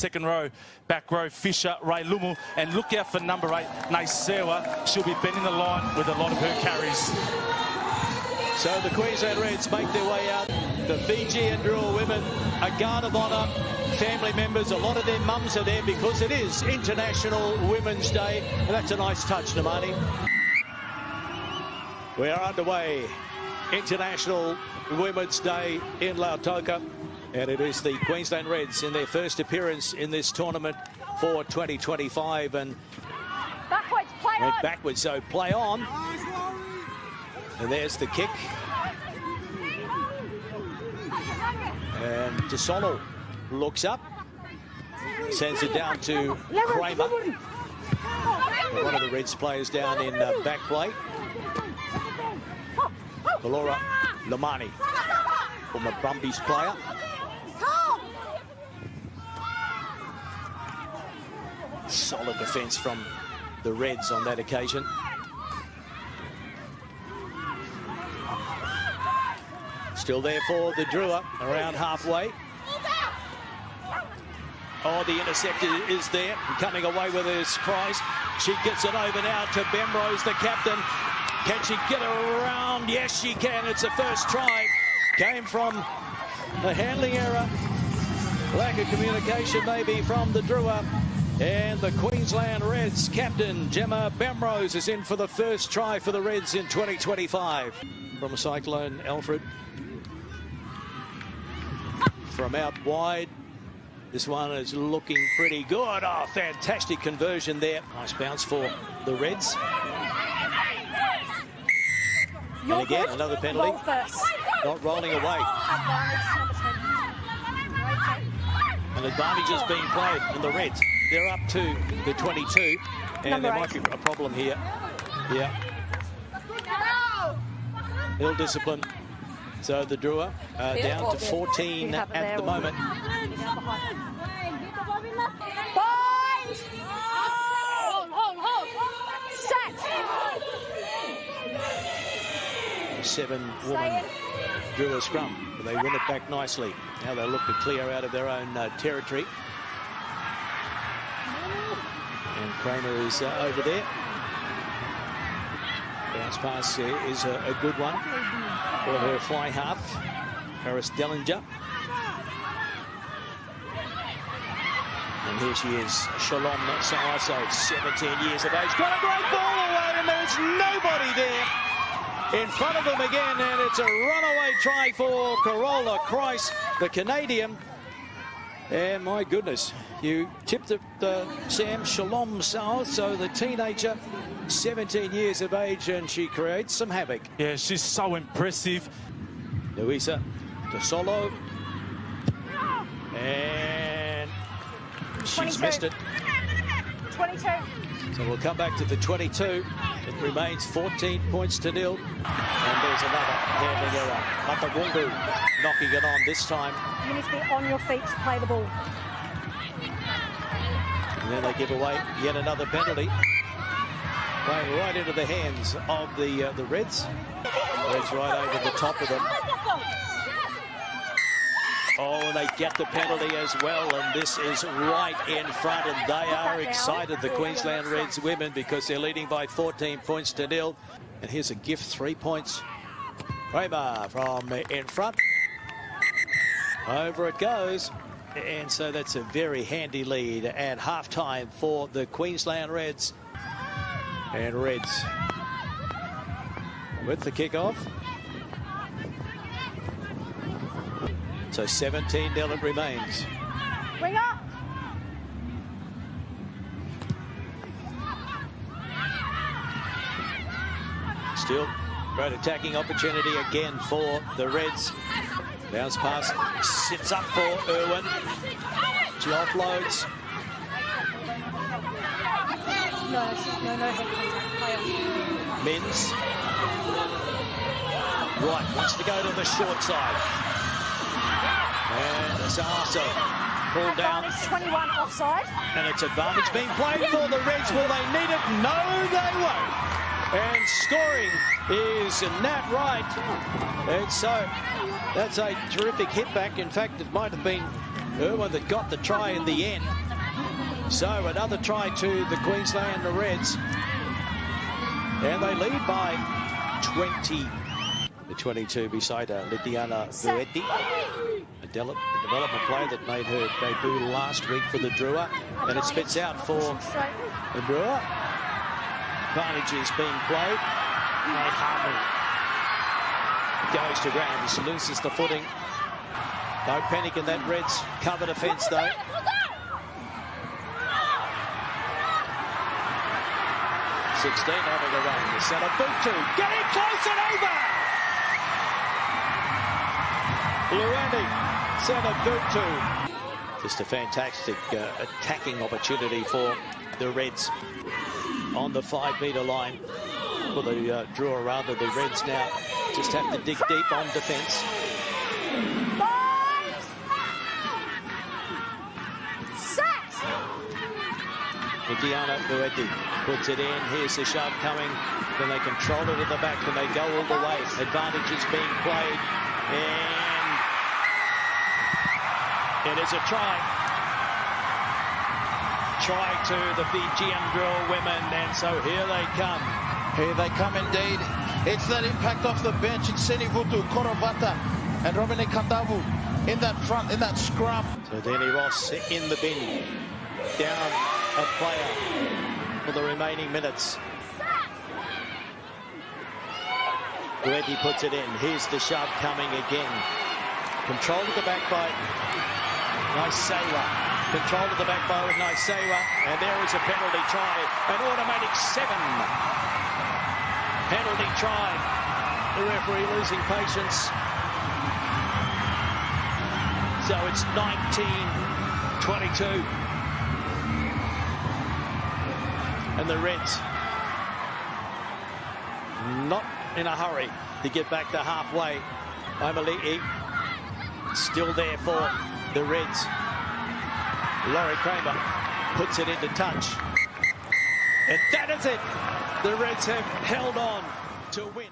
second row, back row, Fisher, Ray Lumu, and look out for number 8, Naisewa. She'll be bending the line with a lot of her carries. So the Queensland Reds make their way out. The Fijian Drua women, a guard of honour, family members, a lot of their mums are there because it is International Women's Day, and that's a nice touch, Namani. We are underway. International Women's Day in Lautoka, and it is the Queensland Reds in their first appearance in this tournament for 2025, and backwards, play on. Backwards, so play on. And there's the kick. And DeSolo looks up, sends it down to Kramer. One of the Reds players down in back play. Valora Lamani, former Brumbies player. Solid defence from the Reds on that occasion. Still there for the Drua, around halfway. Oh, the interceptor is there, coming away with his prize. She gets it over now to Bemrose, the captain. Can she get around? Yes, she can. It's the first try. Came from a handling error. Lack of communication maybe from the Drua. And the Queensland Reds captain, Gemma Bemrose, is in for the first try for the Reds in 2025. From a Cyclone, Alfred. From out wide. This one is looking pretty good. Oh, fantastic conversion there. Nice bounce for the Reds. And again, another penalty. Not rolling away. An advantage is being played in the Reds. They're up to the 22. And there might be a problem here. Yeah. Ill discipline. So the Drua down to 14 at the moment. Seven-woman Drua scrum, but they win it back nicely. Now they look to clear out of their own territory. And Kramer is over there. Bounce pass is a good one for her fly half, Paris Dellinger. And here she is, Shalom Sa'aso, 17 years of age. Got a great ball away, and there's nobody there in front of them again, and it's a runaway try for Carola Christ, the Canadian. And my goodness, you tipped it, Sam, Shalom Sa'aso, the teenager, 17 years of age, and she creates some havoc. Yeah, she's so impressive. Luisa DeSolo. And she's missed it. 22. So we'll come back to the 22. It remains 14 points to nil. And there's another handling error. Matagundu knocking it on this time. You need to be on your feet to play the ball. And then they give away yet another penalty. Playing right into the hands of the Reds. Reds right over the top of them. Oh, they get the penalty as well, and this is right in front, and they are excited, the Queensland Reds women, because they're leading by 14 points to nil. And here's a gift, 3 points. Kramer from in front. Over it goes. And so that's a very handy lead at halftime for the Queensland Reds. And Reds with the kickoff. So 17-0 it remains. Bring up. Still, great attacking opportunity again for the Reds. Bounce pass sits up for Irwin. She offloads. No head contact. Mins. Right, wants to go to the short side. And Sa'aso pulled down. 21 offside. And it's advantage being played for the Reds. Will they need it? No, they won't. And scoring is Nat Wright. And so that's a terrific hit back. In fact, it might have been Irwin that got the try in the end. So another try to the Queensland Reds. And they lead by 20. The 22 beside Lidiana Vuetti, a development player that made her debut last week for the Drua. And it spits out for the Drua. Advantage is being played. Harmon goes to ground, just loses the footing. No panic in that Reds cover defence though. .16 out of the run. The centre boot to getting close and over. Luandi, centre boot to. Just a fantastic attacking opportunity for the Reds on the 5-metre line. For the Drua, rather, the Reds now just have to dig deep on defence. Diana Vuetti puts it in. Here's the shove coming. Then they control it at the back and they go all the way. Advantage is being played. And it is a try. Try to the Fijian Drua women. And so here they come. Here they come indeed. It's that impact off the bench. It's Senivutu, Korobata and Robini Kandavu in that front, in that scrum. So Danny Ross in the bin. Down a player for the remaining minutes. Reddy puts it in. Here's the shove coming again. Control at the back by Naisewa. Control at the back by Naisewa. And there is a penalty try. An automatic 7. Penalty try. The referee losing patience. So it's 19-22. And the Reds not in a hurry to get back to halfway. Omalii still there for the Reds. Laurie Kramer puts it into touch. And that is it. The Reds have held on to win.